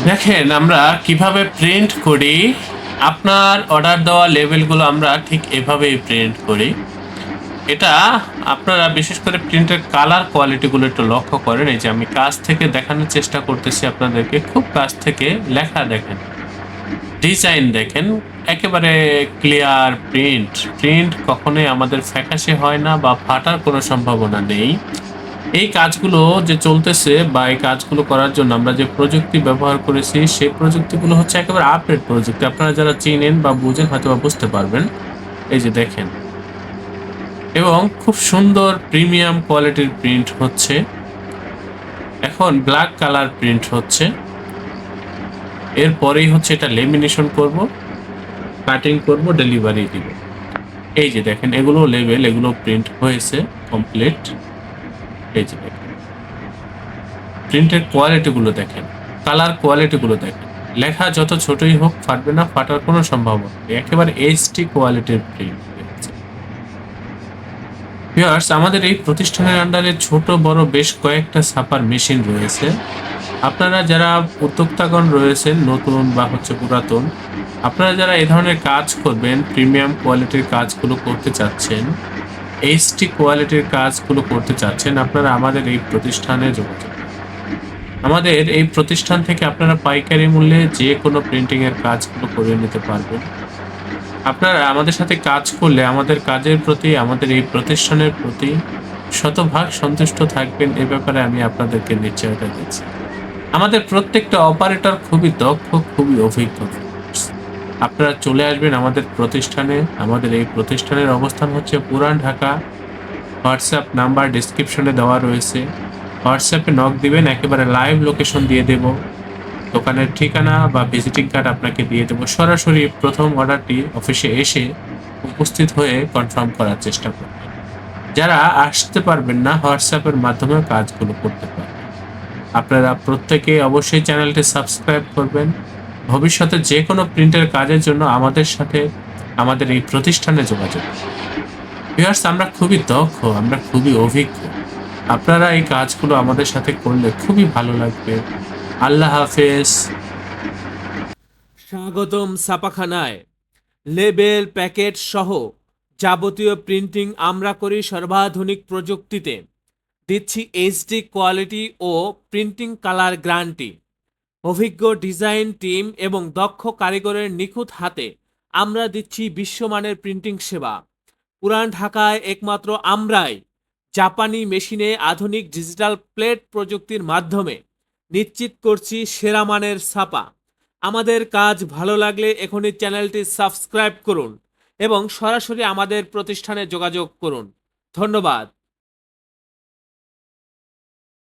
দেখেন আমরা কিভাবে প্রিন্ট করি। আপনার অর্ডার দেওয়া লেবেলগুলো আমরা ঠিক এভাবেই প্রিন্ট করি। এটা আপনারা বিশেষ করে প্রিন্টের কালার কোয়ালিটিগুলো একটু লক্ষ্য করেন। এই যে আমি কাছ থেকে দেখানোর চেষ্টা করতেছি আপনাদেরকে, খুব কাছ থেকে লেখা দেখেন, ডিজাইন দেখেন, একেবারে ক্লিয়ার প্রিন্ট। প্রিন্ট কখনোই আমাদের ফ্যাকাশে হয় না বা ফাটার কোনো সম্ভাবনা নেই। এই কাজগুলো যে চলতেছে বা এই কাজগুলো করার জন্য আমরা যে প্রযুক্তি ব্যবহার করেছি সেই প্রযুক্তিগুলো হচ্ছে একেবারে আপডেট প্রযুক্তি। আপনারা যারা চিনেন বা বুঝেন হয়তো বা বুঝতে পারবেন। এই যে দেখেন, এবং খুব সুন্দর প্রিমিয়াম কোয়ালিটির প্রিন্ট হচ্ছে। এখন ব্ল্যাক কালার প্রিন্ট হচ্ছে, এরপরেই হচ্ছে এটা লেমিনেশন করব, কাটিং করব, ডেলিভারি দিব। এই যে দেখেন, এগুলো লেবেল, এগুলো প্রিন্ট হয়েছে কমপ্লিট। এই যে দেখেন, প্রিন্টের কোয়ালিটিগুলো দেখেন, কালার কোয়ালিটিগুলো দেখেন। লেখা যত ছোটই হোক ফাটবে না, ফাটার কোনো সম্ভাবনা নেই। একেবারে এইচডি কোয়ালিটির প্রিন্ট দেখছে। ভিউয়ার্স, আমাদের এই প্রতিষ্ঠানের আন্ডারে ছোট বড় বেশ কয়েকটা ছাপার মেশিন রয়েছে। আপনারা যারা উদ্যোক্তাগণ রয়েছেন, নতুন বা হচ্ছে পুরাতন, আপনারা যারা এই ধরনের কাজ করবেন, প্রিমিয়াম কোয়ালিটির কাজগুলো করতে চাচ্ছেন, এইচডি কোয়ালিটির কাজগুলো করতে চাচ্ছেন, আপনারা আমাদের এই প্রতিষ্ঠানে যোগাযোগ করুন। আমাদের এই প্রতিষ্ঠান থেকে আপনারা পাইকারি মূল্যে যে কোনো প্রিন্টিং এর কাজগুলো করে নিতে পারবেন। আপনারা আমাদের সাথে কাজ করলে আমাদের কাজের প্রতি, আমাদের এই প্রতিষ্ঠানের প্রতি শতভাগ সন্তুষ্ট থাকবেন, এ ব্যাপারে আমি আপনাদেরকে নিশ্চয়তা দিচ্ছি। আমাদের প্রত্যেকটা অপারেটর খুবই দক্ষ, খুবই অভিজ্ঞ। আপনারা চলে আসবেন আমাদের প্রতিষ্ঠানে। আমাদের এই প্রতিষ্ঠানের অবস্থান হচ্ছে পুরান ঢাকা। হোয়াটসঅ্যাপ নাম্বার ডেসক্রিপশনে দেওয়া রয়েছে। হোয়াটসঅ্যাপে নক দিবেন, একেবারে লাইভ লোকেশন দিয়ে দেব। দোকানের ঠিকানা বা ভিজিটিং কার্ড আপনাকে দিয়ে দেবো। সরাসরি প্রথম অর্ডারটি অফিসে এসে উপস্থিত হয়ে কনফার্ম করার চেষ্টা করবেন। যারা আসতে পারবেন না, হোয়াটসঅ্যাপের মাধ্যমে কাজগুলো করতে পারবেন। আপনারা প্রত্যেকে অবশ্যই চ্যানেলটি সাবস্ক্রাইব করবেন। ভবিষ্যতে যে কোনো প্রিন্টের কাজের জন্য আমাদের সাথে, আমাদের এই প্রতিষ্ঠানে যোগাযোগ করুন। ভিউয়ার্স, আমরা খুবই দক্ষ, আমরা খুবই অভিজ্ঞ। আপনারা এই কাজগুলো আমাদের সাথে করলে খুবই ভালো লাগবে। আল্লাহ হাফেজ। স্বাগতম ছাপাখানায়। লেবেল, প্যাকেট সহ যাবতীয় প্রিন্টিং আমরা করি সর্বাধুনিক প্রযুক্তিতে। দিচ্ছি এইচডি কোয়ালিটি ও প্রিন্টিং কালার গ্যারান্টি। অভিজ্ঞ ডিজাইন টিম এবং দক্ষ কারিগরের নিখুঁত হাতে আমরা দিচ্ছি বিশ্বমানের প্রিন্টিং সেবা। পুরান ঢাকায় একমাত্র আমরাই জাপানি মেশিনে আধুনিক ডিজিটাল প্লেট প্রযুক্তির মাধ্যমে নিশ্চিত করছি সেরা মানের ছাপা। আমাদের কাজ ভালো লাগলে এখনই চ্যানেলটি সাবস্ক্রাইব করুন এবং সরাসরি আমাদের প্রতিষ্ঠানে যোগাযোগ করুন। ধন্যবাদ।